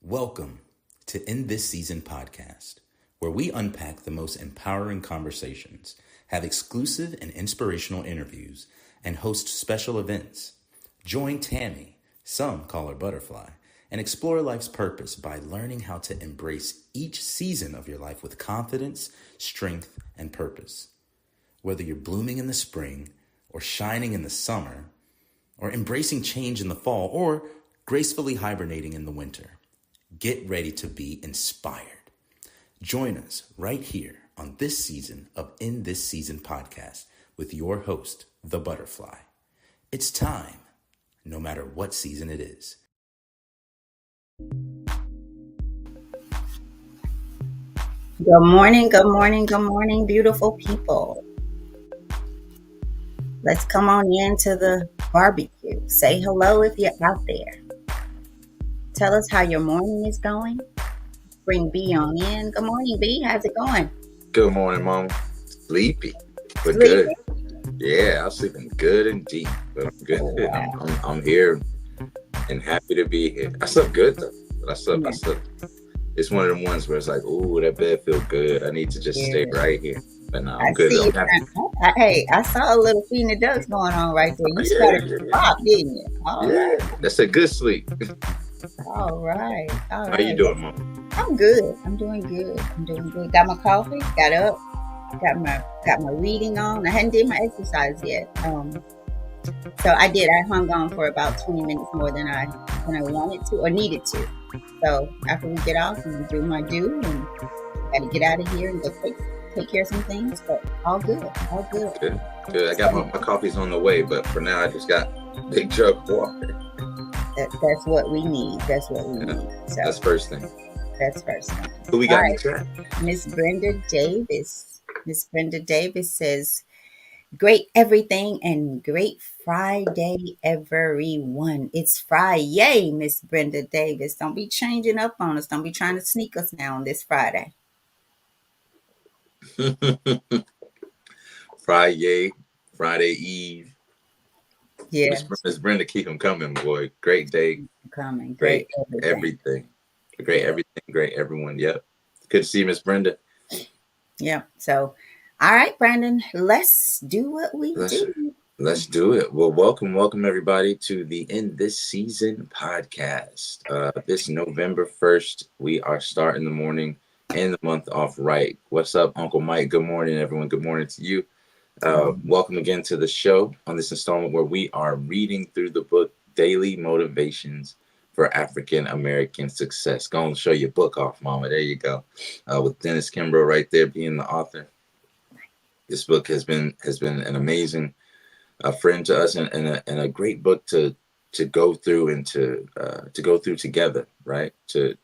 Welcome to In This Season podcast, where we unpack the most empowering conversations, have exclusive and inspirational interviews, and host special events. Join Tammy, some call her Butterfly, and explore life's purpose by learning how to embrace each season of your life with confidence, strength, and purpose. Whether you're blooming in the spring, or shining in the summer, or embracing change in the fall, or gracefully hibernating in the winter, get ready to be inspired. Join us right here on this season of In This Season podcast with your host, the Butterfly. It's time, no matter what season it is. Good morning, good morning, good morning, beautiful people. Let's come on into the barbecue. Say hello if you're out there. Tell us how your morning is going. Bring B on in. Good morning, B. How's it going? Good morning, Mom. Sleepy, but Sleepy? good. Yeah, I'm sleeping good and deep, but I'm good. Oh, wow. I'm here and happy to be here. I slept good though. But I slept. It's one of them ones where it's like, ooh, that bed feel good. I need to just stay right here. But no, I'm good. I'm happy. Hey, I saw a little feeding the ducks going on right there. You started to pop, didn't you? Right. That's a good sleep. All right. How you doing, Mom? I'm good. I'm doing good. Got my coffee. Got up. Got my reading on. I hadn't did my exercise yet. So I did. I hung on for about 20 minutes more than I wanted to or needed to. So after we get off and do my due, and got to get out of here and go take care of some things. But all good. Good. I got my coffee's on the way, but for now I just got a big jug of water. That's what we need. So that's first thing. Who we got in the chat? Miss Brenda Davis. Miss Brenda Davis says, "Great everything and great Friday, everyone." It's Friday, Miss Brenda Davis. Don't be changing up on us. Don't be trying to sneak us now on this Friday. Friday Eve. Yeah. Miss Brenda, keep them coming, boy. Great day. Coming. Great everything. Great everything. Great everyone. Yep. Good to see you, Miss Brenda. Yeah. So, all right, Brandon, let's do what we do. Let's do it. Well, welcome everybody to the In This Season podcast. This November 1st, we are starting the morning and the month off right. What's up, Uncle Mike? Good morning, everyone. Good morning to you. Welcome again to the show on this installment where we are reading through the book Daily Motivations for African American Success. Go and show your book off, Mama. There you go. With Dennis Kimbro right there being the author. This book has been an amazing friend to us and a great book to go through and to go through together, right? To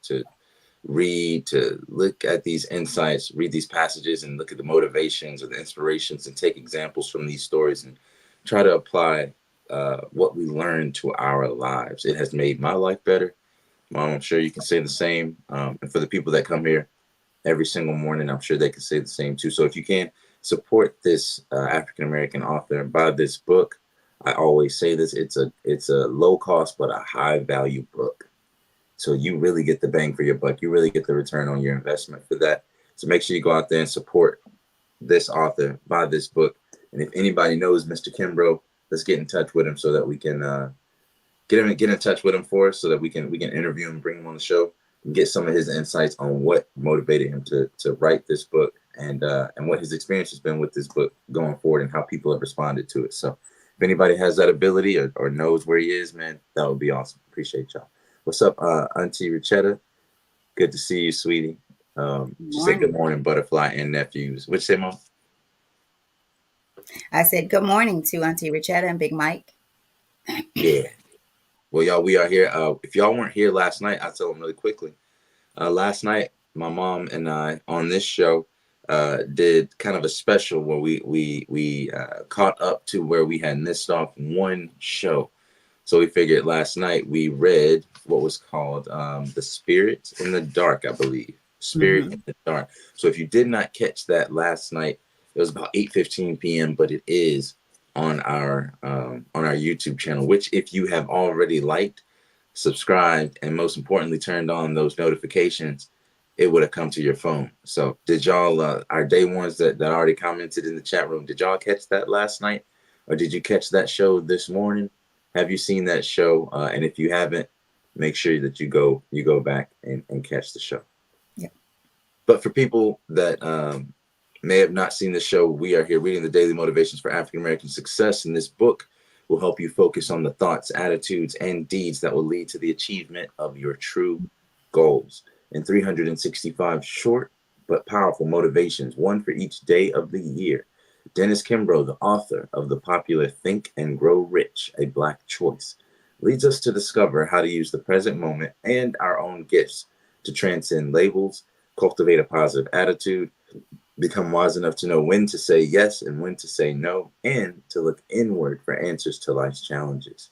read, to look at these insights, read these passages and look at the motivations or the inspirations and take examples from these stories and try to apply what we learned to our lives. It has made my life better. Mom, I'm sure you can say the same. And for the people that come here every single morning, I'm sure they can say the same too. So if you can support this African-American author and buy this book, I always say this, it's a low cost but a high value book. So you really get the bang for your buck. You really get the return on your investment for that. So make sure you go out there and support this author, buy this book. And if anybody knows Mr. Kimbro, let's get in touch with him so that we can get in touch with him for us so that we can interview him, bring him on the show, and get some of his insights on what motivated him to write this book and what his experience has been with this book going forward and how people have responded to it. So if anybody has that ability or knows where he is, man, that would be awesome. Appreciate y'all. What's up, Auntie Richetta? Good to see you, sweetie. She said good morning, Butterfly and nephews. What'd you say, Mom? I said good morning to Auntie Richetta and Big Mike. Yeah. Well, y'all, we are here. If y'all weren't here last night, I'll tell them really quickly. Last night, my mom and I on this show did kind of a special where we caught up to where we had missed off one show. So we figured last night we read what was called The Spirit in the Dark, I believe. Spirit in the Dark. So if you did not catch that last night, it was about 8:15 p.m., but it is on our YouTube channel, which if you have already liked, subscribed, and most importantly turned on those notifications, it would have come to your phone. So did y'all our day ones that already commented in the chat room, did y'all catch that last night, or did you catch that show this morning? Have you seen that show? And if you haven't, make sure that you go back and catch the show. Yeah. But for people that may have not seen the show, we are here reading the Daily Motivations for African American Success, and this book will help you focus on the thoughts, attitudes, and deeds that will lead to the achievement of your true goals. In 365 short but powerful motivations, one for each day of the year, Dennis Kimbro, the author of the popular Think and Grow Rich, A Black Choice, leads us to discover how to use the present moment and our own gifts to transcend labels, cultivate a positive attitude, become wise enough to know when to say yes and when to say no, and to look inward for answers to life's challenges.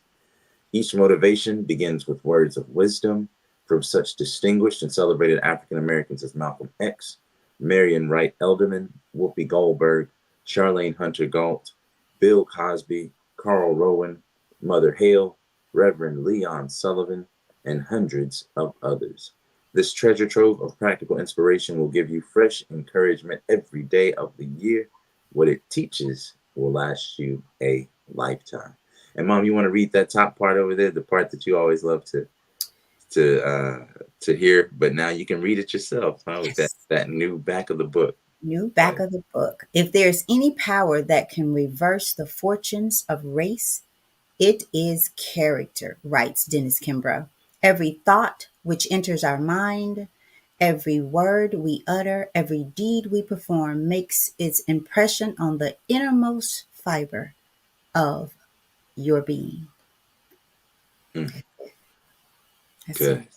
Each motivation begins with words of wisdom from such distinguished and celebrated African Americans as Malcolm X, Marion Wright Elderman, Whoopi Goldberg, Charlene Hunter Galt, Bill Cosby, Carl Rowan, Mother Hale, Reverend Leon Sullivan, and hundreds of others. This treasure trove of practical inspiration will give you fresh encouragement every day of the year. What it teaches will last you a lifetime. And Mom, you want to read that top part over there, the part that you always love to hear, but now you can read it yourself, huh? With Yes. that new back of the book. New back of the book. If there's any power that can reverse the fortunes of race, it is character, writes Dennis Kimbro. Every thought which enters our mind, every word we utter, every deed we perform makes its impression on the innermost fiber of your being. That's Good. it.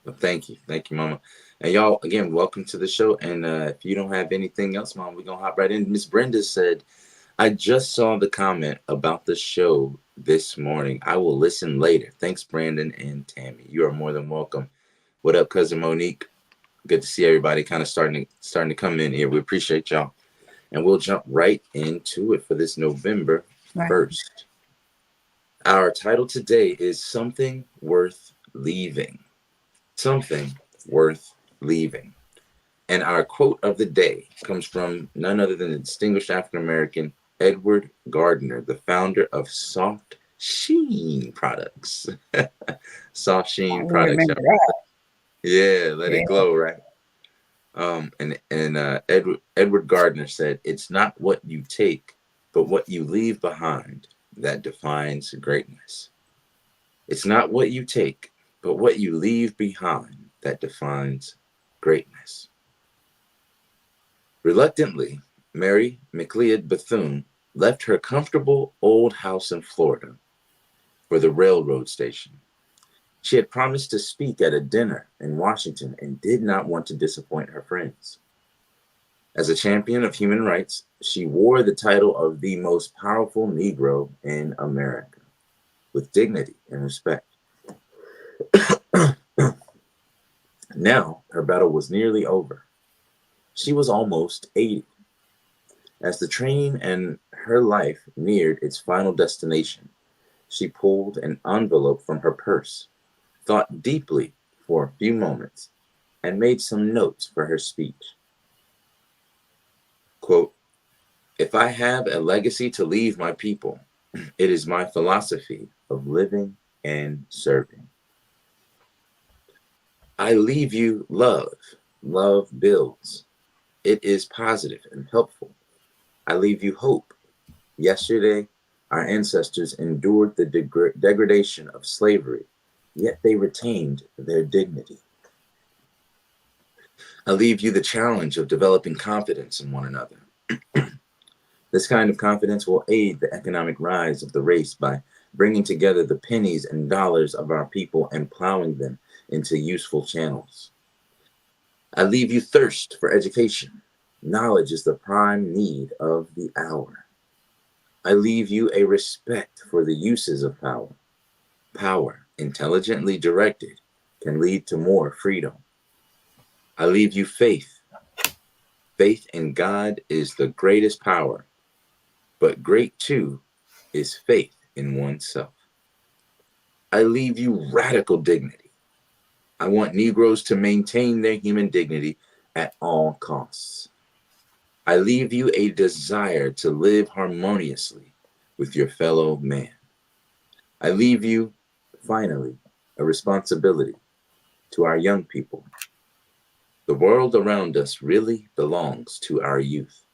Well, thank you, Mama. And y'all, again, welcome to the show. And if you don't have anything else, Mom, we're gonna hop right in. Miss Brenda said, I just saw the comment about the show this morning. I will listen later. Thanks, Brandon and Tammy. You are more than welcome. What up, cousin Monique? Good to see everybody kind of starting to come in here. We appreciate y'all. And we'll jump right into it for this November 1st. Our title today is Something Worth Leaving. Something worth leaving. And our quote of the day comes from none other than the distinguished African American Edward Gardner, the founder of Soft Sheen Products. Soft Sheen I Products. remember that. Yeah, let Yeah. it glow, right? And Edward Gardner said, "It's not what you take, but what you leave behind that defines greatness. It's not what you take, but what you leave behind that defines greatness." Reluctantly, Mary McLeod Bethune left her comfortable old house in Florida for the railroad station. She had promised to speak at a dinner in Washington and did not want to disappoint her friends. As a champion of human rights, she wore the title of the most powerful Negro in America with dignity and respect. Now, her battle was nearly over. She was almost 80. As the train and her life neared its final destination, she pulled an envelope from her purse, thought deeply for a few moments, and made some notes for her speech. Quote, "If I have a legacy to leave my people, it is my philosophy of living and serving. I leave you love. Love builds. It is positive and helpful. I leave you hope. Yesterday, our ancestors endured the degradation of slavery, yet they retained their dignity. I leave you the challenge of developing confidence in one another. This kind of confidence will aid the economic rise of the race by bringing together the pennies and dollars of our people and plowing them into useful channels. I leave you thirst for education. Knowledge is the prime need of the hour. I leave you a respect for the uses of power. Power, intelligently directed, can lead to more freedom. I leave you faith. Faith in God is the greatest power, but great too is faith in oneself. I leave you radical dignity. I want Negroes to maintain their human dignity at all costs. I leave you a desire to live harmoniously with your fellow man. I leave you, finally, a responsibility to our young people. The world around us really belongs to our youth.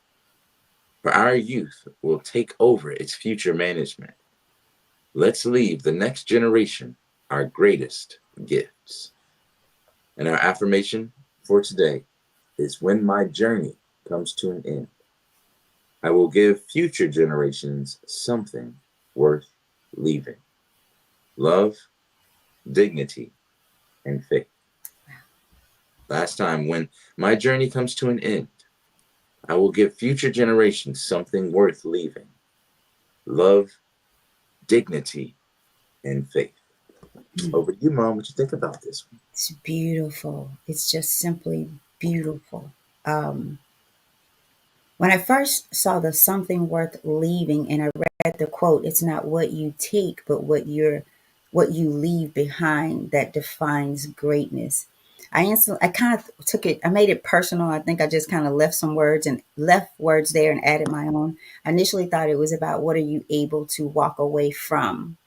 For our youth will take over its future management. Let's leave the next generation our greatest gifts. And our affirmation for today is when my journey comes to an end, I will give future generations something worth leaving. Love, dignity, and faith. Last time, when my journey comes to an end, I will give future generations something worth leaving. Love, dignity, and faith. Over to you, Mom. What you think about this one? It's beautiful. It's just simply beautiful. When I first saw the something worth leaving and I read the quote, it's not what you take, but what you leave behind that defines greatness. I kind of took it, I made it personal. I think I just kind of left words there and added my own. I initially thought it was about what are you able to walk away from?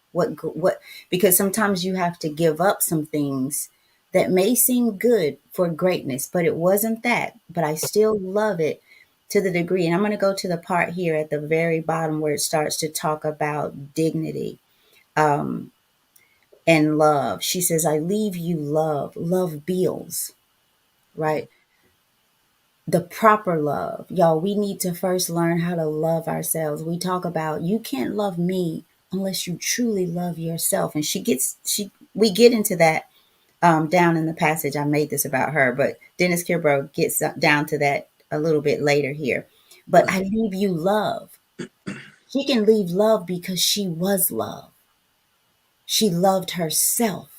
Because sometimes you have to give up some things that may seem good for greatness, but it wasn't that. But I still love it to the degree, and I'm going to go to the part here at the very bottom where it starts to talk about dignity and love. She says, I leave you love. Love builds, right? The proper love. Y'all, we need to first learn how to love ourselves. We talk about you can't love me unless you truly love yourself. And we get into that down in the passage. I made this about her, but Dennis Kimbro gets down to that a little bit later here. But I leave you love. She can leave love because she was love. She loved herself.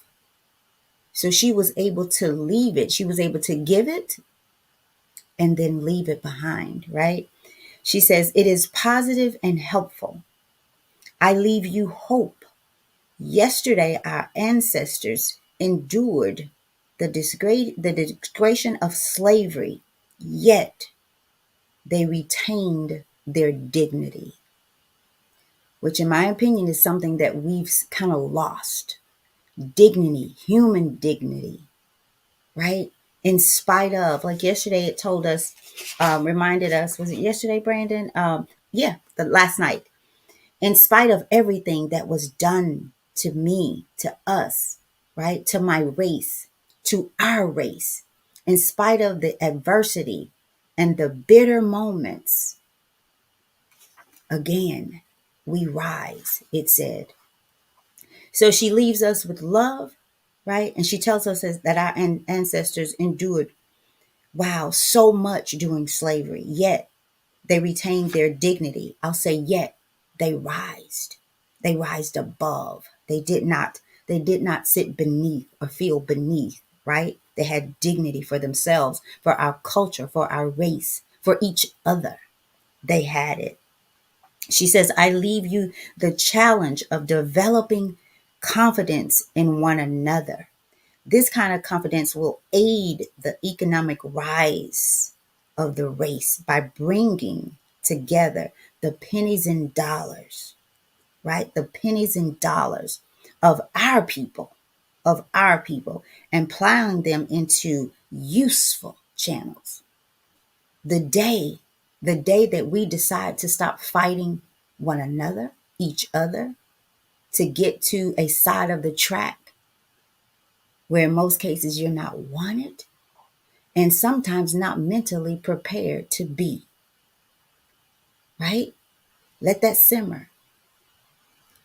So she was able to leave it. She was able to give it and then leave it behind, right? She says, it is positive and helpful. I leave you hope. Yesterday, our ancestors endured the degradation of slavery, yet they retained their dignity, which in my opinion is something that we've kind of lost. Dignity, human dignity, right? In spite of, like yesterday it told us, reminded us, was it yesterday, Brandon? The last night. In spite of everything that was done to me, to us, right? To my race, to our race, in spite of the adversity and the bitter moments, again, we rise, it said. So she leaves us with love, right? And she tells us that our ancestors endured, wow, so much during slavery, yet they retained their dignity. I'll say yet they rised. They rised above. They did not sit beneath or feel beneath, right? They had dignity for themselves, for our culture, for our race, for each other. They had it. She says, I leave you the challenge of developing confidence in one another. This kind of confidence will aid the economic rise of the race by bringing together the pennies and dollars, right? The pennies and dollars of our people, and plowing them into useful channels. The day, the day that we decide to stop fighting one another, each other, to get to a side of the track where in most cases you're not wanted and sometimes not mentally prepared to be, right? Let that simmer.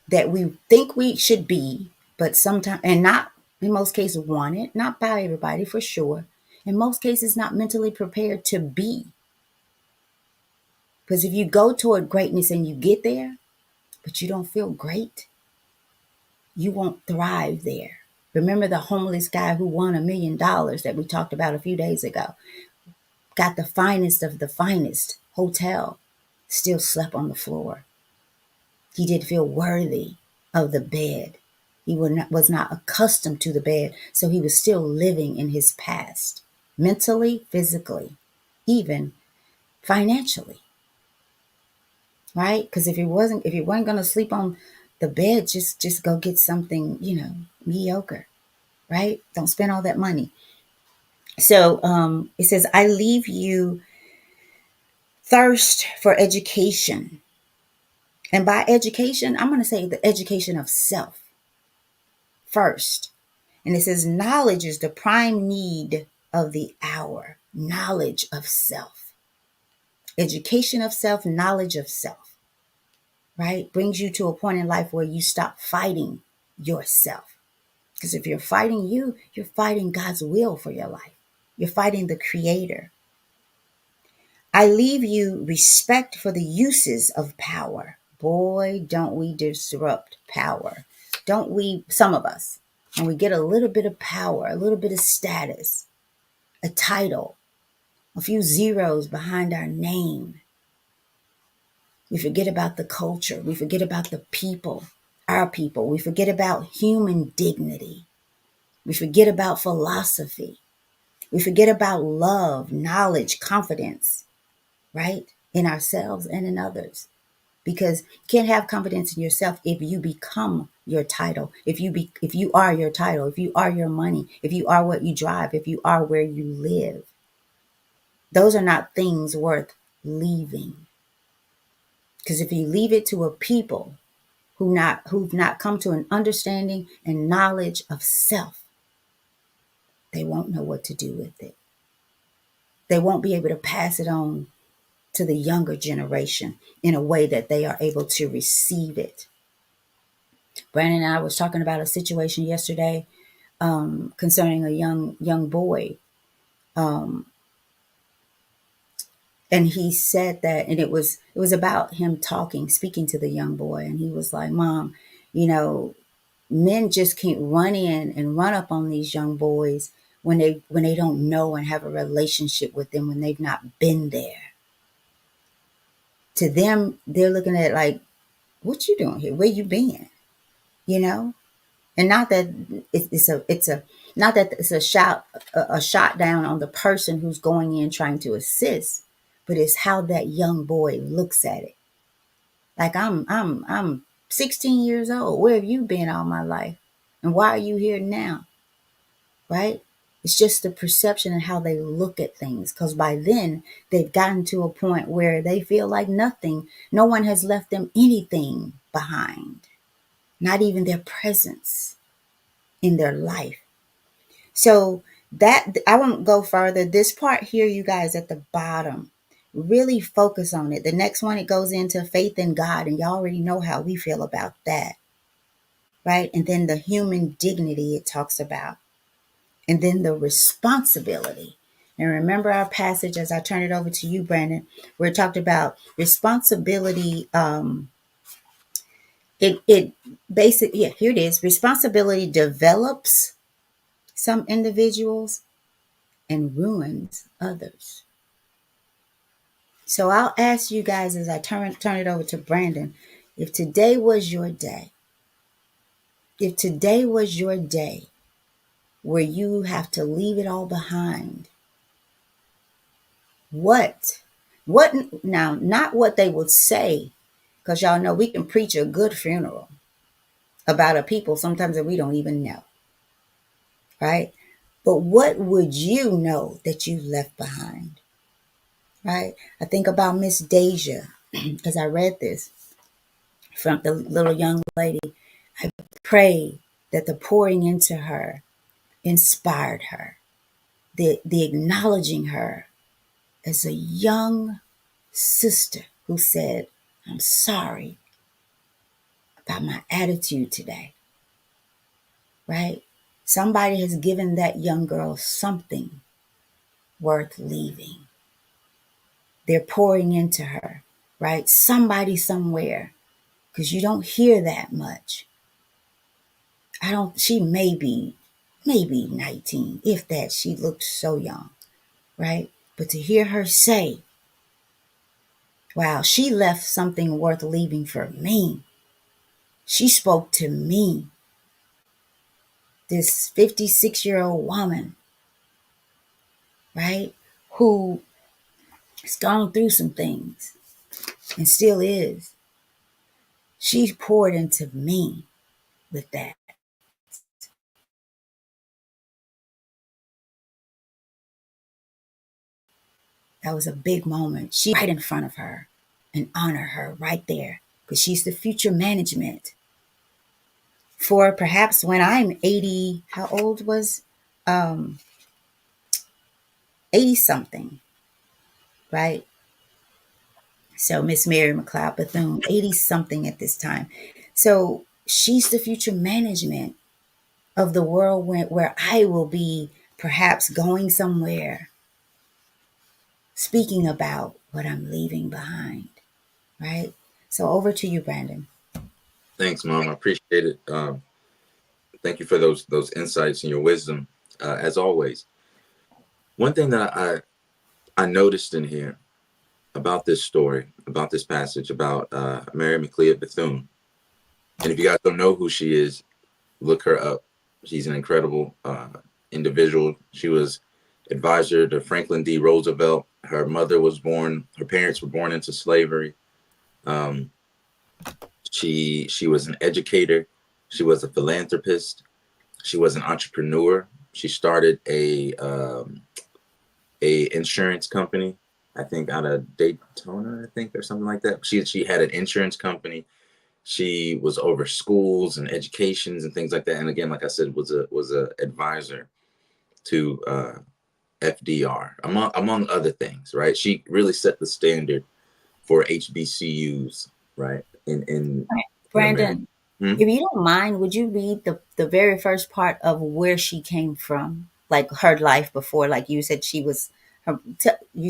that we think we should be, but sometimes, and not in most cases wanted, not by everybody for sure. In most cases, not mentally prepared to be. Because if you go toward greatness and you get there, but you don't feel great, you won't thrive there. Remember the homeless guy who won $1 million that we talked about a few days ago? Got the finest of the finest hotel, still slept on the floor. He didn't feel worthy of the bed. He was not accustomed to the bed, so he was still living in his past, mentally, physically, even financially, right? Because if you weren't going to sleep on the bed, just go get something, mediocre, right? Don't spend all that money. So it says, I leave you thirst for education. And by education, I'm going to say the education of self first. And it says, knowledge is the prime need of the hour. Knowledge of self. Education of self, knowledge of self, right? Brings you to a point in life where you stop fighting yourself. Because if you're fighting you, you're fighting God's will for your life. You're fighting the Creator. I leave you respect for the uses of power. Boy, don't we disrupt power. Don't we, some of us, when we get a little bit of power, a little bit of status, a title, a few zeros behind our name, we forget about the culture. We forget about the people, our people. We forget about human dignity. We forget about philosophy. We forget about love, knowledge, confidence, right? In ourselves and in others. Because you can't have confidence in yourself if you become your title, if you are your title, if you are your money, if you are what you drive, if you are where you live. Those are not things worth leaving. Because if you leave it to a people who've not come to an understanding and knowledge of self, they won't know what to do with it. They won't be able to pass it on to the younger generation in a way that they are able to receive it. Brandon and I was talking about a situation yesterday concerning a young boy. And he said that, and it was about him speaking to the young boy. And he was like, Mom, men just can't run in and run up on these young boys when they don't know and have a relationship with them, when they've not been there. To them, they're looking at like, what you doing here? Where you been? And not that it's a shot down on the person who's going in trying to assist, but it's how that young boy looks at it. Like, I'm 16 years old. Where have you been all my life? And why are you here now? Right? It's just the perception and how they look at things. Because by then they've gotten to a point where they feel like no one has left them anything behind. Not even their presence in their life. So that, I won't go further. This part here, you guys at the bottom, really focus on it. The next one, it goes into faith in God, and y'all already know how we feel about that, right? And then the human dignity it talks about, and then the responsibility. And remember our passage as I turn it over to you, Brandon, where it talked about responsibility. It basically, yeah, here it is. Responsibility develops some individuals and ruins others. So I'll ask you guys as I turn it over to Brandon, if today was your day where you have to leave it all behind, what now, not what they would say, because y'all know we can preach a good funeral about a people sometimes that we don't even know, right? But what would you know that you left behind, right? I think about Miss Deja, because I read this from the little young lady. I pray that the pouring into her inspired her, the acknowledging her as a young sister who said, I'm sorry about about my attitude today, right? Somebody has given that young girl something worth leaving. They're pouring into her, right? Somebody somewhere, because you don't hear that much. She may be 19, if that. She looked so young, right? But to hear her say, wow, she left something worth leaving for me. She spoke to me, this 56-year-old woman, right? Who has gone through some things and still is. She poured into me with that. That was a big moment. She right in front of her and honor her right there, because she's the future management for perhaps when I'm 80. How old was 80 something, right? So Miss Mary McLeod Bethune, 80 something at this time. So she's the future management of the world where I will be perhaps going somewhere, speaking about what I'm leaving behind, right? So over to you, Brandon. Thanks, Mom. I appreciate it. Thank you for those insights and your wisdom, as always. One thing that I noticed in here about this story, about this passage, about Mary McLeod Bethune, and if you guys don't know who she is, look her up. She's an incredible individual. She was advisor to Franklin D. Roosevelt. Her parents were born into slavery. She was an educator. She was a philanthropist. She was an entrepreneur. She started a insurance company, I think out of Daytona, I think, or something like that. She had an insurance company. She was over schools and educations and things like that. And again, like I said, was a advisor to FDR, among other things, right? She really set the standard for HBCUs, right? In Brandon, Hmm? if you don't mind, would you read the very first part of where she came from, like her life before? Like you said, you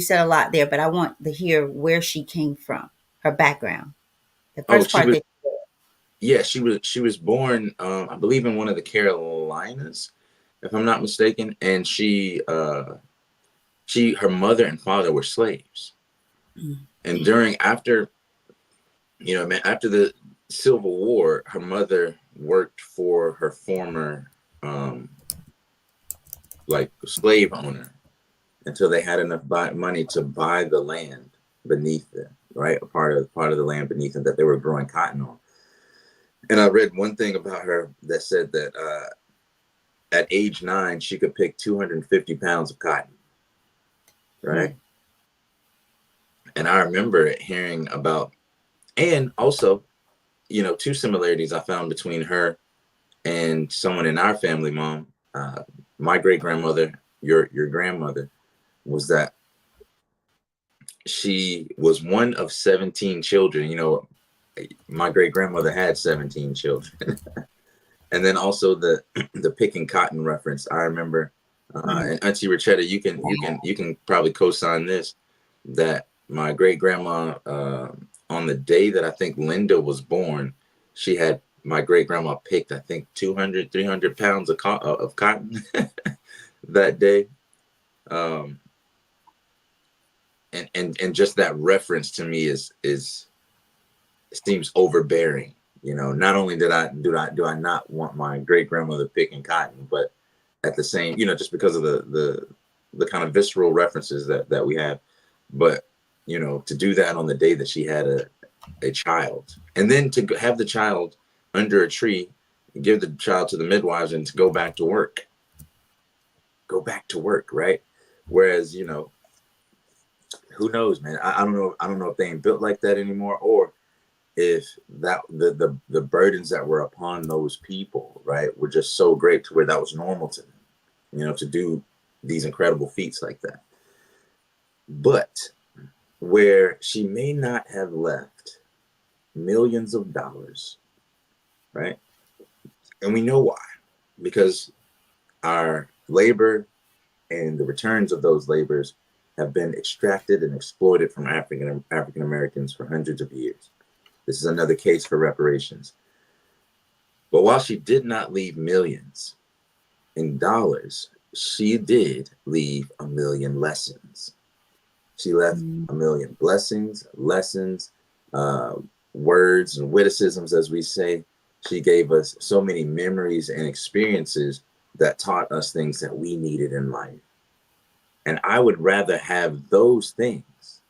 said a lot there, but I want to hear where she came from, her background. The Oh, first part that she was born, I believe, in one of the Carolinas, if I'm not mistaken, and her mother and father were slaves, and after the Civil War, her mother worked for her former like slave owner until they had enough money to buy the land beneath them, right? A part of the land beneath them that they were growing cotton on. And I read one thing about her that said that at age 9, she could pick 250 pounds of cotton, right? And I remember hearing about, and also, two similarities I found between her and someone in our family, Mom. My great grandmother, your grandmother, was that she was one of 17 children. My great grandmother had 17 children. And then also the picking cotton reference. I remember, and Auntie Richetta, you can probably co-sign this, that my great grandma, on the day that I think Linda was born, she had my great grandma picked, I think, 200, 300 pounds of cotton that day. And just that reference to me seems overbearing. Not only do I not want my great grandmother picking cotton, but at the same, just because of the kind of visceral references that we have, but to do that on the day that she had a child, and then to have the child under a tree, give the child to the midwives, and to go back to work, right? Whereas, who knows, man? I don't know. I don't know if they ain't built like that anymore, or if that the burdens that were upon those people, right, were just so great to where that was normal to them, to do these incredible feats like that. But where she may not have left millions of dollars, right? And we know why, because our labor and the returns of those labors have been extracted and exploited from African Americans for hundreds of years. This is another case for reparations. But while she did not leave millions in dollars, she did leave a million lessons. She left a million blessings, lessons, uh, words and witticisms, as we say. She gave us so many memories and experiences that taught us things that we needed in life. And I would rather have those things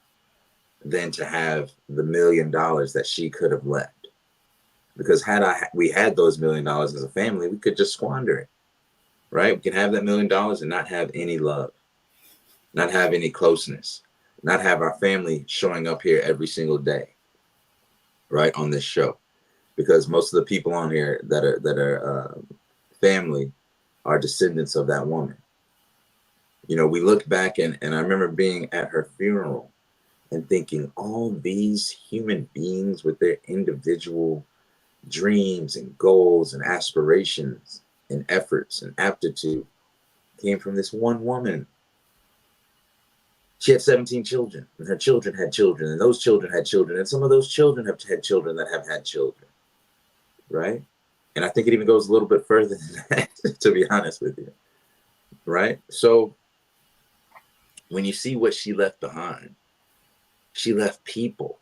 than to have the $1 million that she could have left. Because had we had those $1 million as a family, we could just squander it, right? We could have that $1 million and not have any love, not have any closeness, not have our family showing up here every single day, right, on this show. Because most of the people on here that are family are descendants of that woman. You know, we look back and I remember being at her funeral and thinking all these human beings with their individual dreams and goals and aspirations and efforts and aptitude came from this one woman. She had 17 children, and her children had children, and those children had children, and some of those children have had children that have had children, right? And I think it even goes a little bit further than that, to be honest with you, right? So when you see what she left behind, she left people,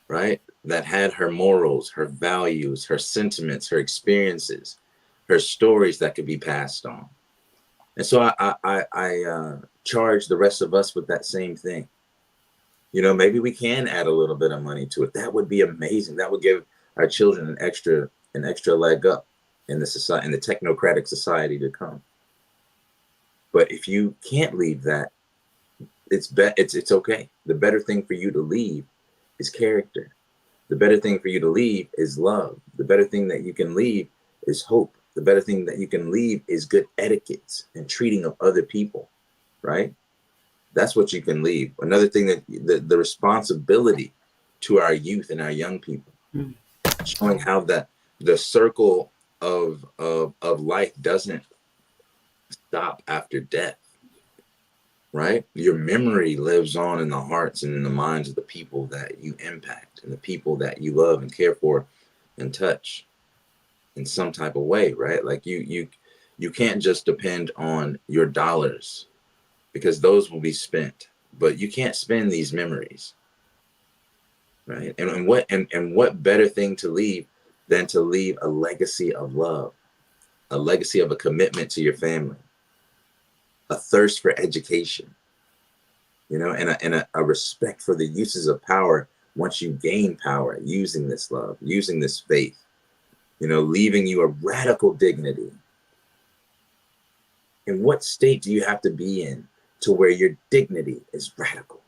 right, that had her morals, her values, her sentiments, her experiences, her stories that could be passed on. And so I charge the rest of us with that same thing. You know, maybe we can add a little bit of money to it. That would be amazing. That would give our children an extra leg up in the society, in the technocratic society to come. But if you can't leave that, it's okay. The better thing for you to leave is character. The better thing for you to leave is love. The better thing that you can leave is hope. The better thing that you can leave is good etiquette and treating of other people, right? That's what you can leave. Another thing that the responsibility to our youth and our young people, showing how that the circle of life doesn't stop after death, right? Your memory lives on in the hearts and in the minds of the people that you impact and the people that you love and care for and touch in some type of way, right? Like you can't just depend on your dollars, because those will be spent, but you can't spend these memories, right? And what better thing to leave than to leave a legacy of love, a legacy of a commitment to your family, a thirst for education, you know, and a respect for the uses of power once you gain power, using this love, using this faith, you know, leaving you a radical dignity. In what state do you have to be in to where your dignity is radical?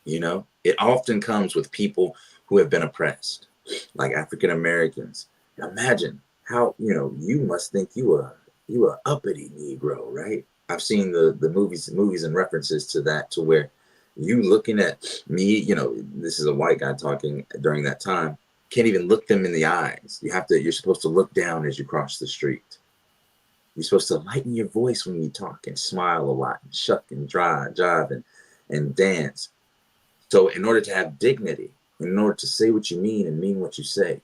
You know, it often comes with people who have been oppressed, like African Americans. Imagine how, you know, you must think you are uppity Negro, right? I've seen the movies and references to that, to where you looking at me, you know, this is a white guy talking during that time, can't even look them in the eyes. You're supposed to look down as you cross the street. You're supposed to lighten your voice when you talk and smile a lot and shuck and jive and dance. So in order to have dignity, in order to say what you mean and mean what you say,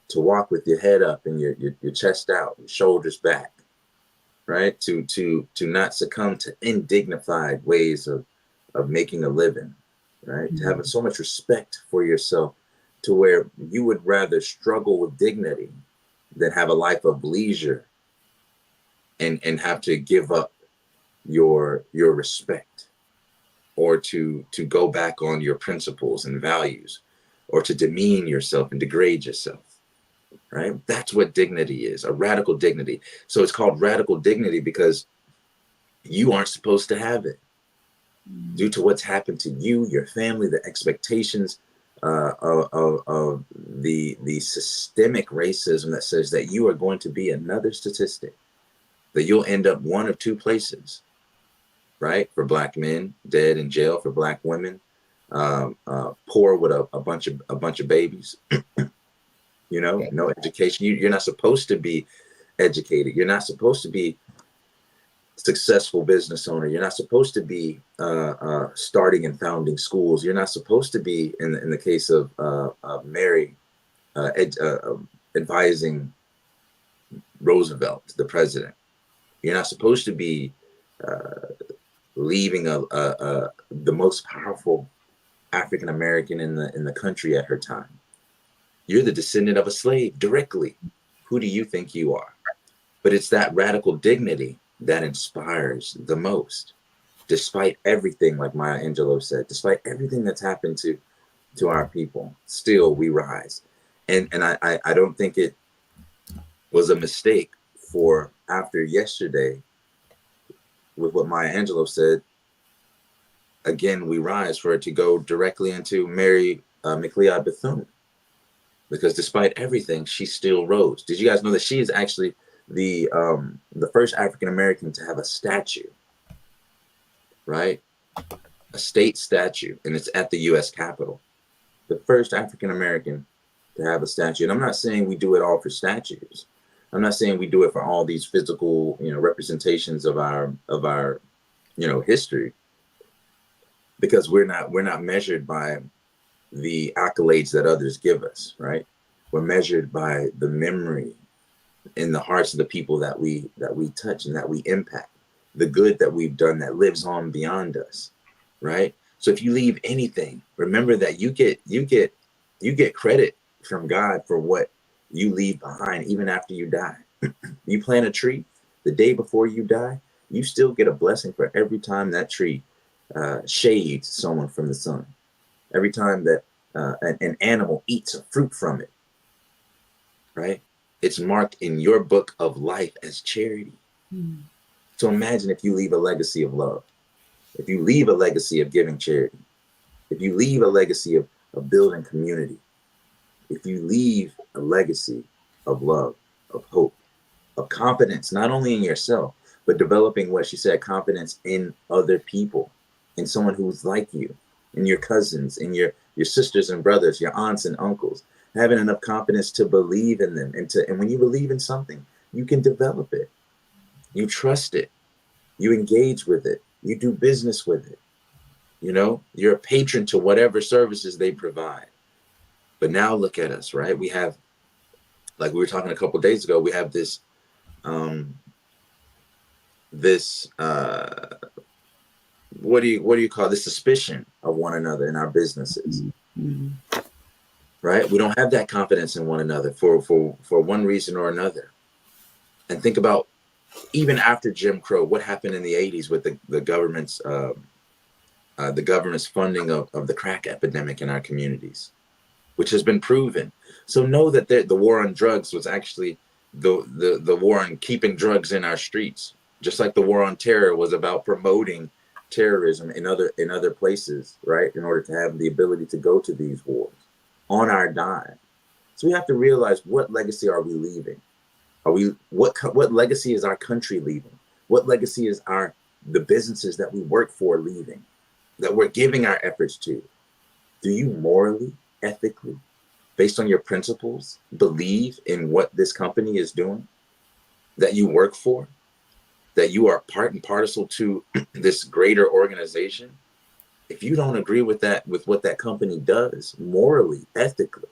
to walk with your head up and your chest out, your shoulders back, right? To not succumb to indignified ways of making a living, right? Mm-hmm. To have so much respect for yourself to where you would rather struggle with dignity than have a life of leisure and have to give up your respect, or to go back on your principles and values, or to demean yourself and degrade yourself, right? That's what dignity is, a radical dignity. So it's called radical dignity because you aren't supposed to have it due to what's happened to you, your family, the expectations of the systemic racism that says that you are going to be another statistic, that you'll end up one of two places, right? For Black men, dead in jail. For Black women, poor with a bunch of babies, You know, Okay. no education. You're not supposed to be educated. You're not supposed to be successful business owner. You're not supposed to be starting and founding schools. You're not supposed to be, in the case of Mary, advising Roosevelt, the president. You're not supposed to be leaving the most powerful African American in the country at her time. You're the descendant of a slave directly. Who do you think you are? But it's that radical dignity that inspires the most, despite everything, like Maya Angelou said, despite everything that's happened to our people, still we rise. And I don't think it was a mistake for after yesterday with what Maya Angelou said, again, we rise, for it to go directly into Mary McLeod Bethune. Because despite everything, she still rose. Did you guys know that she is actually the first African American to have a statue, right? A state statue, and it's at the U.S. Capitol. The first African American to have a statue. And I'm not saying we do it all for statues. I'm not saying we do it for all these physical, representations of our history, because we're not measured by the accolades that others give us, right? We're measured by the memory in the hearts of the people that we touch and that we impact, the good that we've done that lives on beyond us, right? So if you leave anything, remember that you get credit from God for what you leave behind, even after you die. You plant a tree the day before you die, you still get a blessing for every time that tree shades someone from the sun. Every time that an animal eats a fruit from it, right? It's marked in your book of life as charity. Mm. So imagine if you leave a legacy of love, if you leave a legacy of giving charity, if you leave a legacy of building community, if you leave a legacy of love, of hope, of confidence, not only in yourself, but developing what she said, confidence in other people, in someone who's like you, in your cousins, in your sisters and brothers, your aunts and uncles, having enough confidence to believe in them. And when you believe in something, you can develop it. You trust it. You engage with it. You do business with it. You're a patron to whatever services they provide. But now look at us, right? We have, like we were talking a couple of days ago, we have this what do you call this, suspicion of one another in our businesses. Mm-hmm. Right? We don't have that confidence in one another for one reason or another. And think about, even after Jim Crow, what happened in the 80s with the government's funding of the crack epidemic in our communities, which has been proven. So know that the war on drugs was actually the war on keeping drugs in our streets, just like the war on terror was about promoting terrorism in other places, right? In order to have the ability to go to these wars on our dime. So we have to realize, what legacy are we leaving? What legacy is our country leaving? What legacy is the businesses that we work for leaving, that we're giving our efforts to? Do you morally, ethically, based on your principles, believe in what this company is doing, that you work for, that you are part and parcel to this greater organization? If you don't agree with what that company does morally, ethically,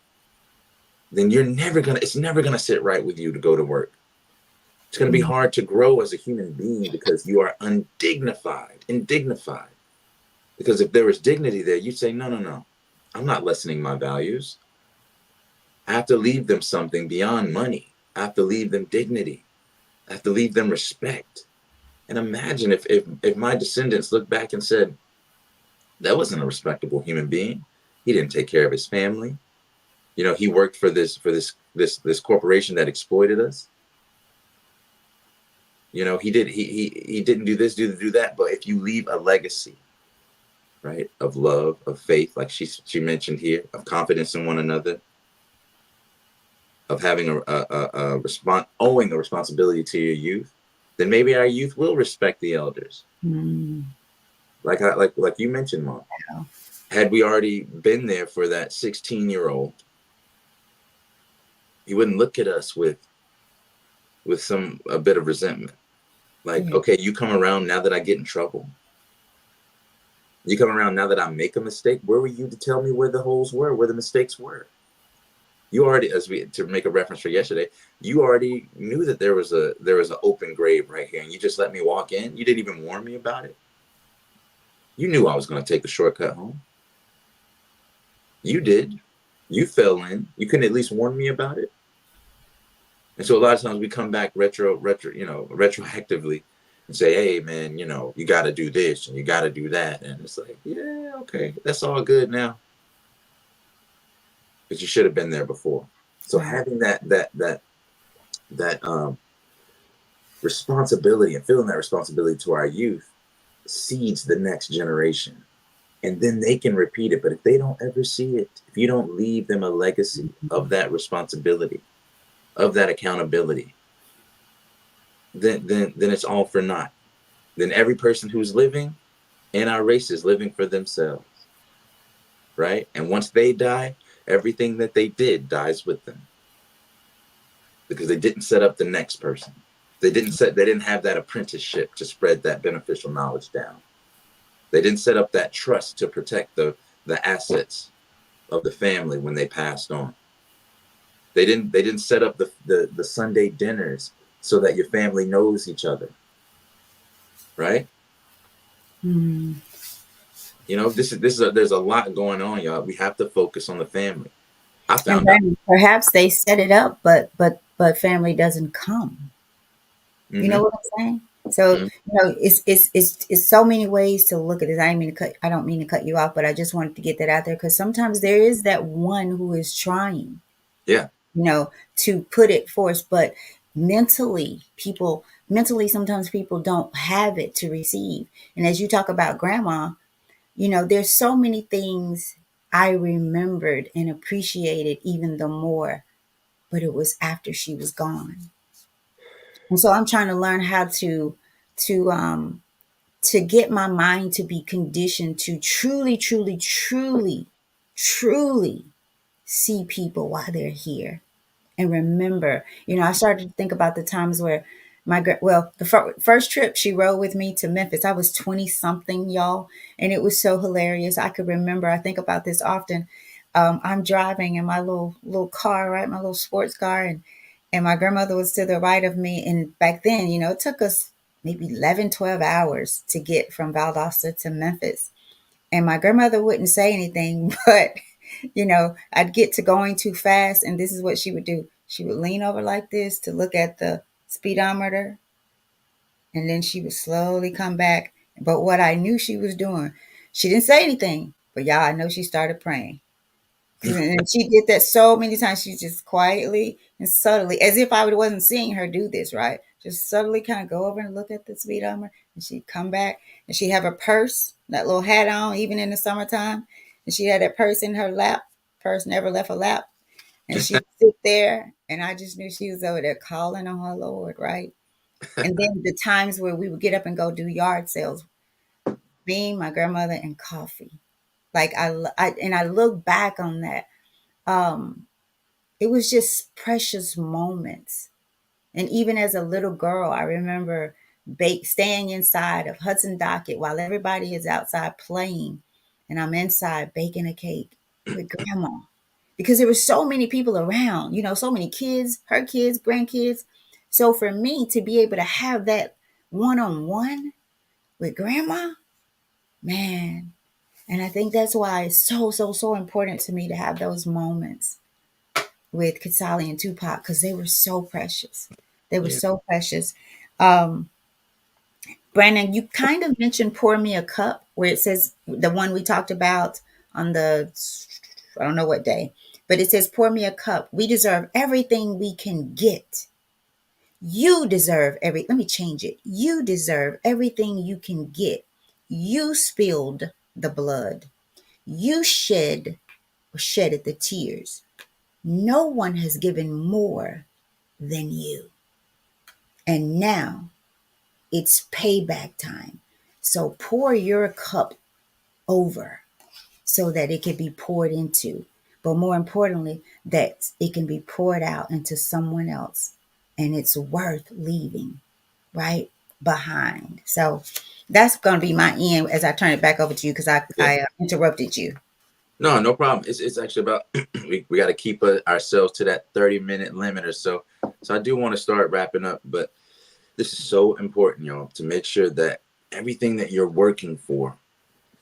then it's never gonna sit right with you to go to work. It's gonna be hard to grow as a human being, because you are indignified. Because if there was dignity there, you'd say, no, I'm not lessening my values. I have to leave them something beyond money. I have to leave them dignity. I have to leave them respect. And imagine if my descendants looked back and said, that wasn't a respectable human being. He didn't take care of his family. He worked for this corporation that exploited us. He didn't do this, do that. But if you leave a legacy, right, of love, of faith, like she mentioned here, of confidence in one another, of having owing a responsibility to your youth, then maybe our youth will respect the elders. Mm. Like you mentioned, Mom. Yeah. Had we already been there for that 16-year-old He wouldn't look at us with a bit of resentment. Like, Yeah. okay, you come around now that I get in trouble. You come around now that I make a mistake. Where were you to tell me where the holes were, where the mistakes were? You already, to make a reference for yesterday, you already knew that there was an open grave right here, and you just let me walk in. You didn't even warn me about it. You knew I was going to take a shortcut home. You did. You fell in. You couldn't at least warn me about it. And so a lot of times we come back retroactively and say, hey, man, you got to do this and you got to do that. And it's like, yeah, okay, that's all good now. But you should have been there before. So having that responsibility and feeling that responsibility to our youth seeds the next generation. And then they can repeat it. But if they don't ever see it, if you don't leave them a legacy of that responsibility, of that accountability, then it's all for naught. Then every person who's living in our race is living for themselves, right? And once they die, everything that they did dies with them, because they didn't set up the next person. They didn't have that apprenticeship to spread that beneficial knowledge down. They didn't set up that trust to protect the assets of the family when they passed on. They didn't set up the Sunday dinners so that your family knows each other, right? Mm. There's a lot going on, y'all. We have to focus on the family. I And found out. then perhaps they set it up, but family doesn't come. You know what I'm saying? So, it's so many ways to look at it. I don't mean to cut you off, but I just wanted to get that out there, because sometimes there is that one who is trying, Yeah. To put it forth, but mentally, sometimes people don't have it to receive. And as you talk about grandma, there's so many things I remembered and appreciated even the more, but it was after she was gone. And so I'm trying to learn how to get my mind to be conditioned to truly, truly, truly, truly see people while they're here. And remember, I started to think about the times where the first trip she rode with me to Memphis, I was 20 something, y'all. And it was so hilarious. I could remember, I think about this often. I'm driving in my little car, right? My little sports car. And my grandmother was to the right of me. And back then, it took us maybe 11, 12 hours to get from Valdosta to Memphis. And my grandmother wouldn't say anything, but I'd get to going too fast, and this is what she would do. She would lean over like this to look at the speedometer, and then she would slowly come back. But what I knew she was doing, she didn't say anything, but y'all, I know she started praying. And she did that so many times. She just quietly and subtly, as if I wasn't seeing her do this, right? Just subtly kind of go over and look at the speedometer, and she'd come back, and she'd have her purse, that little hat on, even in the summertime. And she had that purse in her lap. Purse never left her lap. And she'd sit there, and I just knew she was over there calling on her Lord, right? And then the times where we would get up and go do yard sales, me, my grandmother, and coffee. Like I look back on that. It was just precious moments. And even as a little girl, I remember staying inside of Hudson Docket while everybody is outside playing, and I'm inside baking a cake with grandma, because there were so many people around, so many kids, her kids, grandkids. So for me to be able to have that one-on-one with grandma, man, and I think that's why it's so, so, so important to me to have those moments with Kasali and Tupac, because they were so precious. They were so precious. Um, Brandon, you kind of mentioned Pour Me a Cup, where it says, the one we talked about on I don't know what day, but it says, Pour me a cup. We deserve everything we can get. You deserve let me change it. You deserve everything you can get. You spilled the blood. You shedded the tears. No one has given more than you. And now it's payback time. So pour your cup over so that it can be poured into. but more importantly, that it can be poured out into someone else and it's worth leaving right behind. So that's going to be my end as I turn it back over to you because Yeah. I interrupted you. No problem. It's actually about we got to keep ourselves to that 30-minute limit or so. So I do want to start wrapping up, but this is so important, y'all, to make sure that everything that you're working for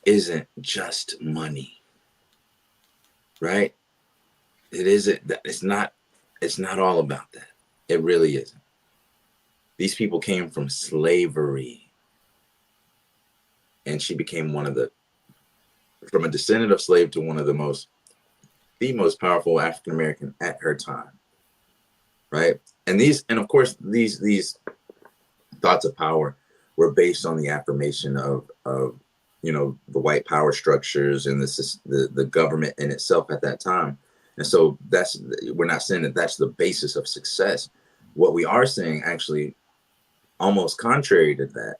isn't just money, right? It isn't that. It's not all about that. It really isn't. These people came from slavery, and she became from a descendant of slave to one of the most powerful African American at her time, right? And of course these thoughts of power were based on the affirmation of the white power structures and the government in itself at that time. And so we're not saying that that's the basis of success. What we are saying, actually, almost contrary to that,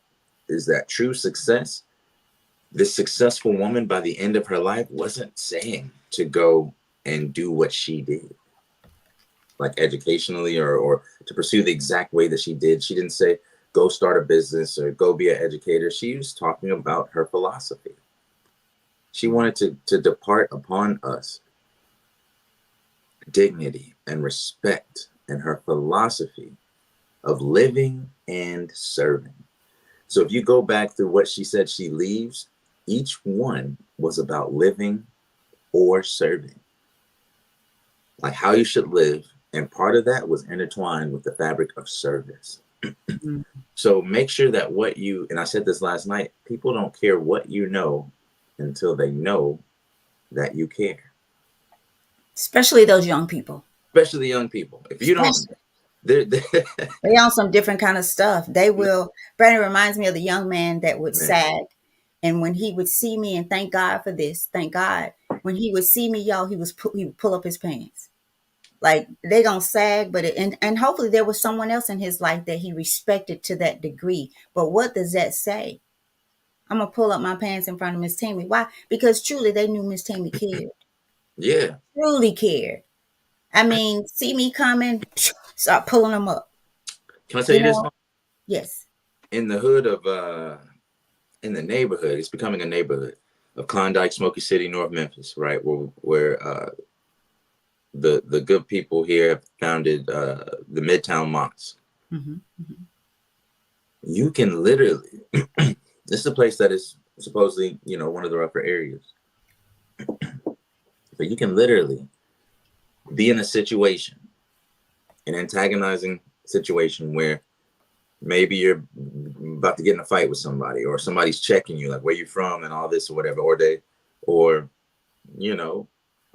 is that true success, this successful woman by the end of her life wasn't saying to go and do what she did, like educationally or to pursue the exact way that she did. She didn't say, go start a business or go be an educator. She was talking about her philosophy. She wanted to depart upon us dignity and respect and her philosophy of living and serving. So if you go back through what she said she leaves, each one was about living or serving, like how you should live. And part of that was intertwined with the fabric of service. Mm-hmm. So make sure that and I said this last night, people don't care what you know until they know that you care. Especially those young people. Especially the young people. If you don't, they're on some different kind of stuff. They will. Brandon reminds me of the young man that would sag. And when he would see me, and thank God for this, thank God, when he would see me, y'all, he would pull up his pants. Like they gonna sag, but and hopefully there was someone else in his life that he respected to that degree. But what does that say? I'm gonna pull up my pants in front of Miss Tammy. Why? Because truly they knew Miss Tammy cared. Yeah. Truly cared. I mean, see me coming, start pulling them up. Can I tell you this? Yes. In the hood of in the neighborhood, it's becoming a neighborhood of Klondike, Smoky City, North Memphis, right? Where the good people here have founded the Midtown Mosque. Mm-hmm. Mm-hmm. You can literally, this is a place that is supposedly, one of the rougher areas. But you can literally be in a situation, an antagonizing situation where maybe you're about to get in a fight with somebody, or somebody's checking you, like where you from and all this or whatever, or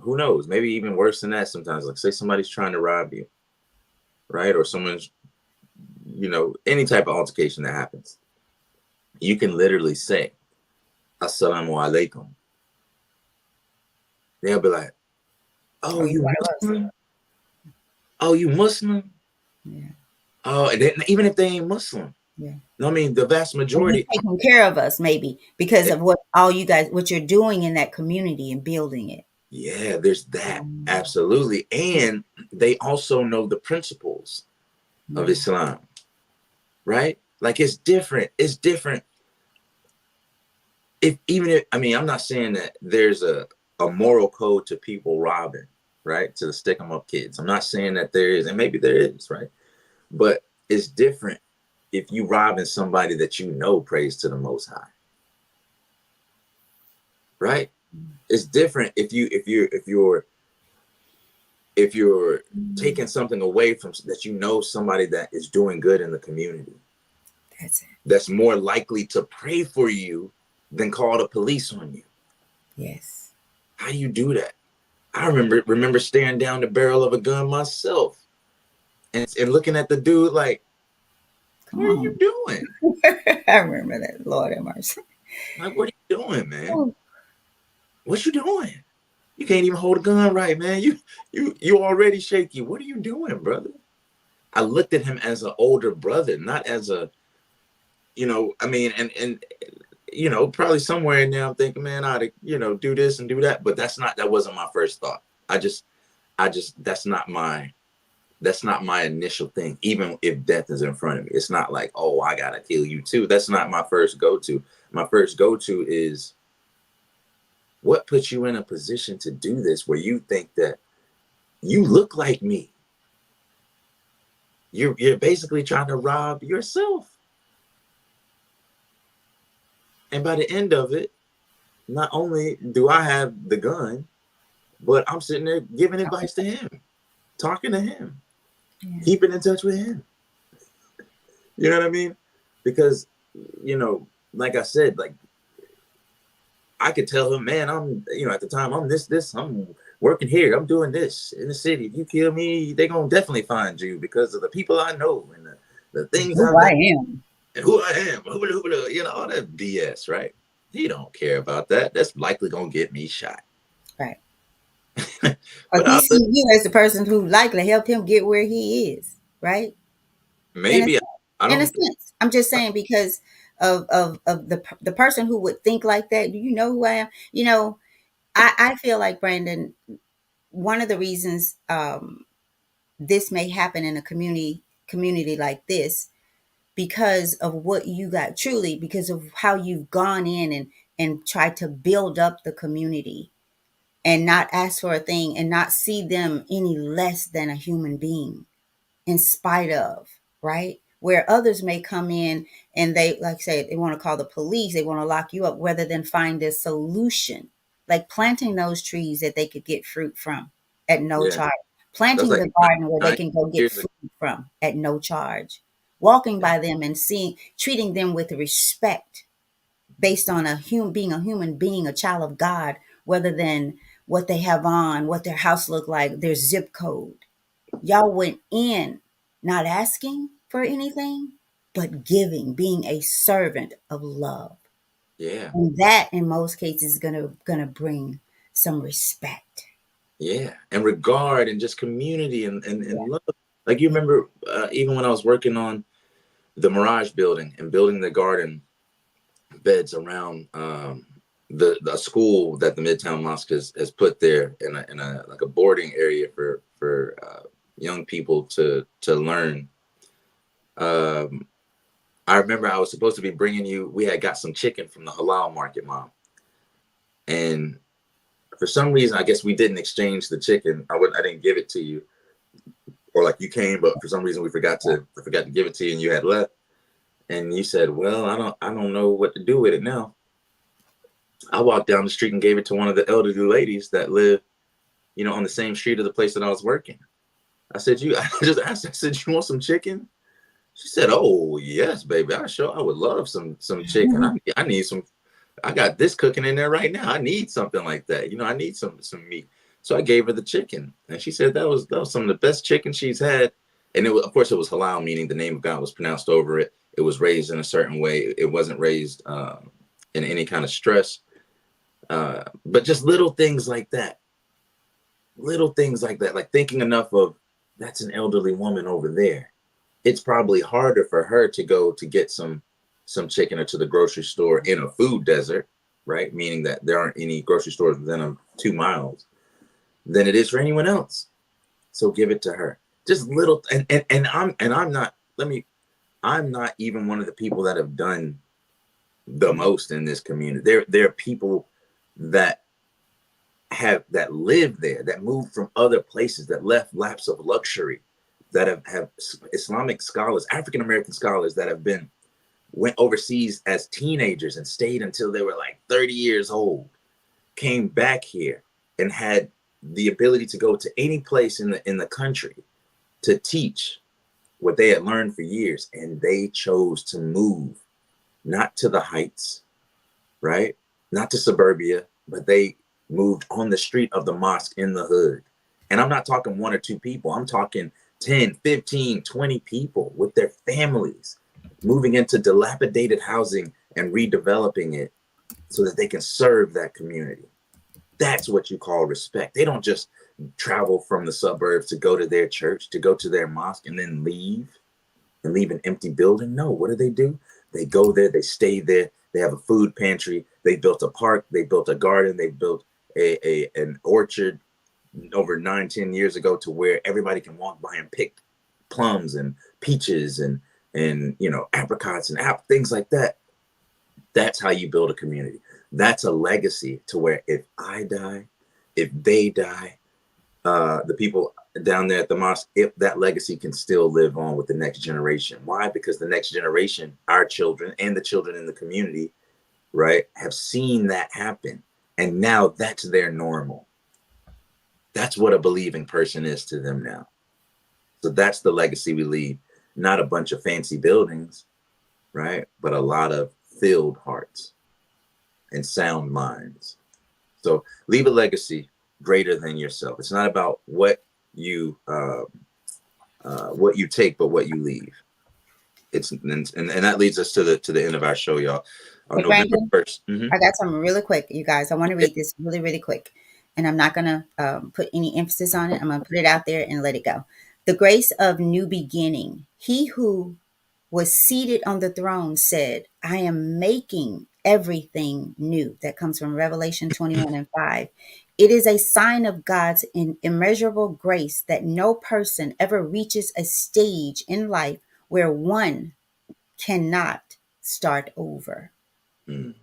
who knows, maybe even worse than that sometimes, like say somebody's trying to rob you, right? Or someone's, any type of altercation that happens. You can literally say, Assalamu alaikum. They'll be like, oh, you Muslim? Oh, you Muslim? Yeah. Oh, and then, even if they ain't Muslim. Yeah. I mean, the vast majority taking care of us, maybe because of what you're doing in that community and building it. Yeah, there's that. Absolutely. And they also know the principles of Islam, right? Like it's different. It's different. I'm not saying that there's a moral code to people robbing, right? To the stick 'em up kids. I'm not saying that there is, and maybe there is, right? But it's different if you robbing somebody that prays to the Most High, right? It's different if you're taking something away from that, somebody that is doing good in the community. That's it. That's more likely to pray for you than call the police on you. Yes. How do you do that? I remember staring down the barrel of a gun myself and looking at the dude like, what are you doing? I remember that. Lord have mercy. Like, what are you doing, man? Oh. What you doing? You can't even hold a gun right, man. You already shaky. What are you doing, brother? I looked at him as an older brother, not as a, probably somewhere in there I'm thinking, man, I ought to, do this and do that. But that wasn't my first thought. I just that's not my initial thing. Even if death is in front of me, it's not like, oh, I gotta kill you too. That's not my first go-to. My first go-to is, what puts you in a position to do this where you think that you look like me? You're basically trying to rob yourself. And by the end of it, not only do I have the gun, but I'm sitting there giving advice to him, talking to him, keeping in touch with him. You know what I mean? Because, like I said, like, I could tell him, man, I'm, at the time, I'm I'm working here. I'm doing this in the city. If you kill me, they're going to definitely find you because of the people I know and the things Who I've I done am. and who I am. All that BS, right? He don't care about that. That's likely going to get me shot. Right. But But he see you as the person who likely helped him get where he is, right? maybe I In a don't. sense, I'm just saying because of the person who would think like that. Do you know who I am? I feel like, Brandon, one of the reasons this may happen in a community like this, because of what you got, truly because of how you've gone in and tried to build up the community and not ask for a thing and not see them any less than a human being in spite of, right? Where others may come in and they, like I said, they want to call the police, they want to lock you up rather than find a solution, like planting those trees that they could get fruit from at no Yeah, charge, that's planting like the garden where they nine can go get years ago. food from at no charge, walking Yeah, by them and treating them with respect based on being a human being, a child of God, rather than what they have on, what their house look like, their zip code. Y'all went in not asking for anything, but giving, being a servant of love. yeah, And that in most cases is gonna bring some respect. yeah. And regard and just community and Yeah. love. Like, you remember, even when I was working on the Mirage building and building the garden beds around the school that the Midtown Mosque has put there in a like a boarding area for young people to learn. Um, I remember I was supposed to be bringing you. We had got some chicken from the halal market, Mom, and for some reason, I guess we didn't exchange the chicken. I didn't give it to you, or like you came, but for some reason I forgot to give it to you, and you had left. And you said, "Well, I don't know what to do with it now." I walked down the street and gave it to one of the elderly ladies that live, on the same street of the place that I was working. I said, I just asked, I said, "You want some chicken?" She said, "Oh, yes, baby. I would love some chicken. I need some. I got this cooking in there right now. I need something like that. I need some meat." So I gave her the chicken, and she said that was some of the best chicken she's had. And of course, it was halal, meaning the name of God was pronounced over it. It was raised in a certain way. It wasn't raised in any kind of stress. But just little things like that, like thinking enough of, that's an elderly woman over there. It's probably harder for her to go to get some chicken or to the grocery store in a food desert, right? Meaning that there aren't any grocery stores within 2 miles, than it is for anyone else. So give it to her. Just little, and I'm not. I'm not even one of the people that have done the most in this community. There are people that live there, that moved from other places, that left laps of luxury, that have Islamic scholars, African American scholars that went overseas as teenagers and stayed until they were like 30 years old, came back here and had the ability to go to any place in the country to teach what they had learned for years, and they chose to move not to the heights, right? Not to suburbia, but they moved on the street of the mosque in the hood. And I'm not talking one or two people. I'm talking 10, 15, 20 people with their families moving into dilapidated housing and redeveloping it so that they can serve that community. That's what you call respect. They don't just travel from the suburbs to go to their church, to go to their mosque, and then leave an empty building. No, what do? They go there, they stay there, they have a food pantry, they built a park, they built a garden, they built an orchard. over 9-10 years ago to where everybody can walk by and pick plums and peaches and apricots and things like that. That's how you build a community. That's a legacy to where if I die, if they die, the people down there at the mosque, if that legacy can still live on with the next generation. Why? Because the next generation, our children and the children in the community, right, have seen that happen. And now that's their normal. That's what a believing person is to them now. So that's the legacy we leave. Not a bunch of fancy buildings, right? But a lot of filled hearts and sound minds. So leave a legacy greater than yourself. It's not about what you take, but what you leave. It's and that leads us to the end of our show, y'all. Hey, November Brandon, 1st. Mm-hmm. I got something really quick, you guys. I want to read this really, really quick. And I'm not going to put any emphasis on it. I'm going to put it out there and let it go. The grace of new beginning. He who was seated on the throne said, I am making everything new. That comes from Revelation 21:5. It is a sign of God's immeasurable grace that no person ever reaches a stage in life where one cannot start over.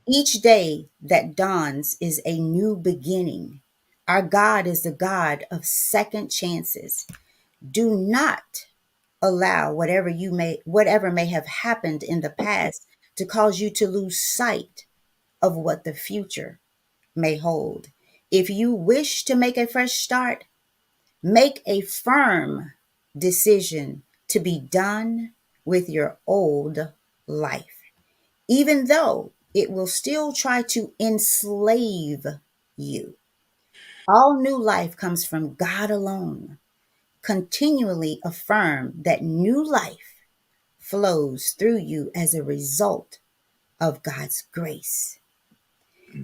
Each day that dawns is a new beginning. Our God is the God of second chances. Do not allow whatever may have happened in the past to cause you to lose sight of what the future may hold. If you wish to make a fresh start, make a firm decision to be done with your old life, even though it will still try to enslave you. All new life comes from God alone. Continually affirm that new life flows through you as a result of God's grace.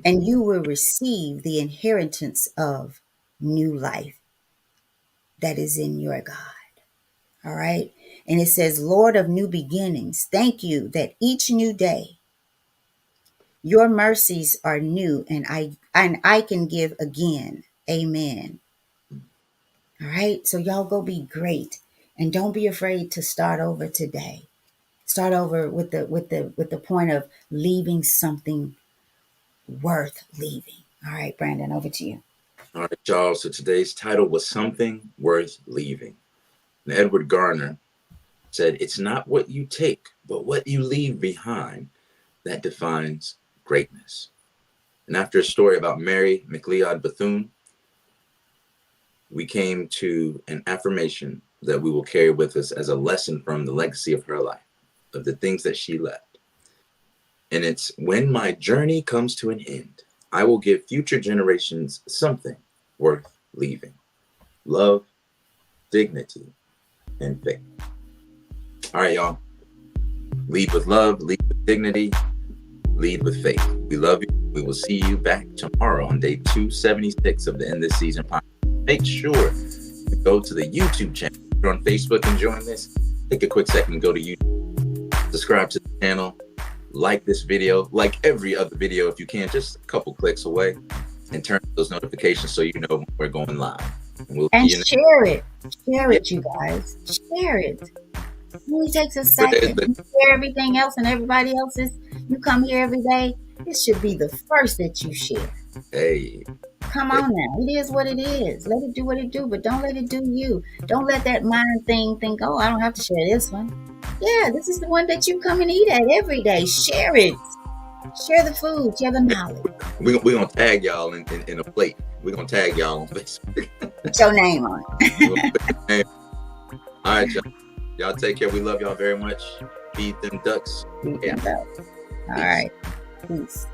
And you will receive the inheritance of new life that is in your God. All right. And it says, Lord of new beginnings, thank you that each new day your mercies are new and I can give again. Amen. All right. So y'all go be great and don't be afraid to start over today. Start over with the point of leaving something worth leaving. All right, Brandon, over to you. All right, y'all. So today's title was Something Worth Leaving. And Edward Garner said, it's not what you take, but what you leave behind that defines greatness. And after a story about Mary McLeod Bethune, we came to an affirmation that we will carry with us as a lesson from the legacy of her life, of the things that she left. And it's, when my journey comes to an end, I will give future generations something worth leaving. Love, dignity, and faith. All right, y'all. Lead with love, lead with dignity, lead with faith. We love you. We will see you back tomorrow on day 276 of the End This Season podcast. Make sure to go to the YouTube channel. If you're on Facebook enjoying this, take a quick second and go to YouTube. Subscribe to the channel. Like this video. Like every other video if you can. Just a couple clicks away. And turn those notifications so you know when we're going live. And share it. Share it, you guys. Share it. It only takes a second. You share everything else and everybody else's. You come here every day. This should be the first that you share. Hey. Come on now. It is what it is. Let it do what it do, but don't let it do you. Don't let that mind thing think, oh, I don't have to share this one. Yeah, this is the one that you come and eat at every day. Share it. Share the food. Share the knowledge. We're going to tag y'all in a plate. We're going to tag y'all on Facebook. Put your name on it. All right, y'all. Y'all take care. We love y'all very much. Feed them ducks. Feed them ducks. All right. Peace.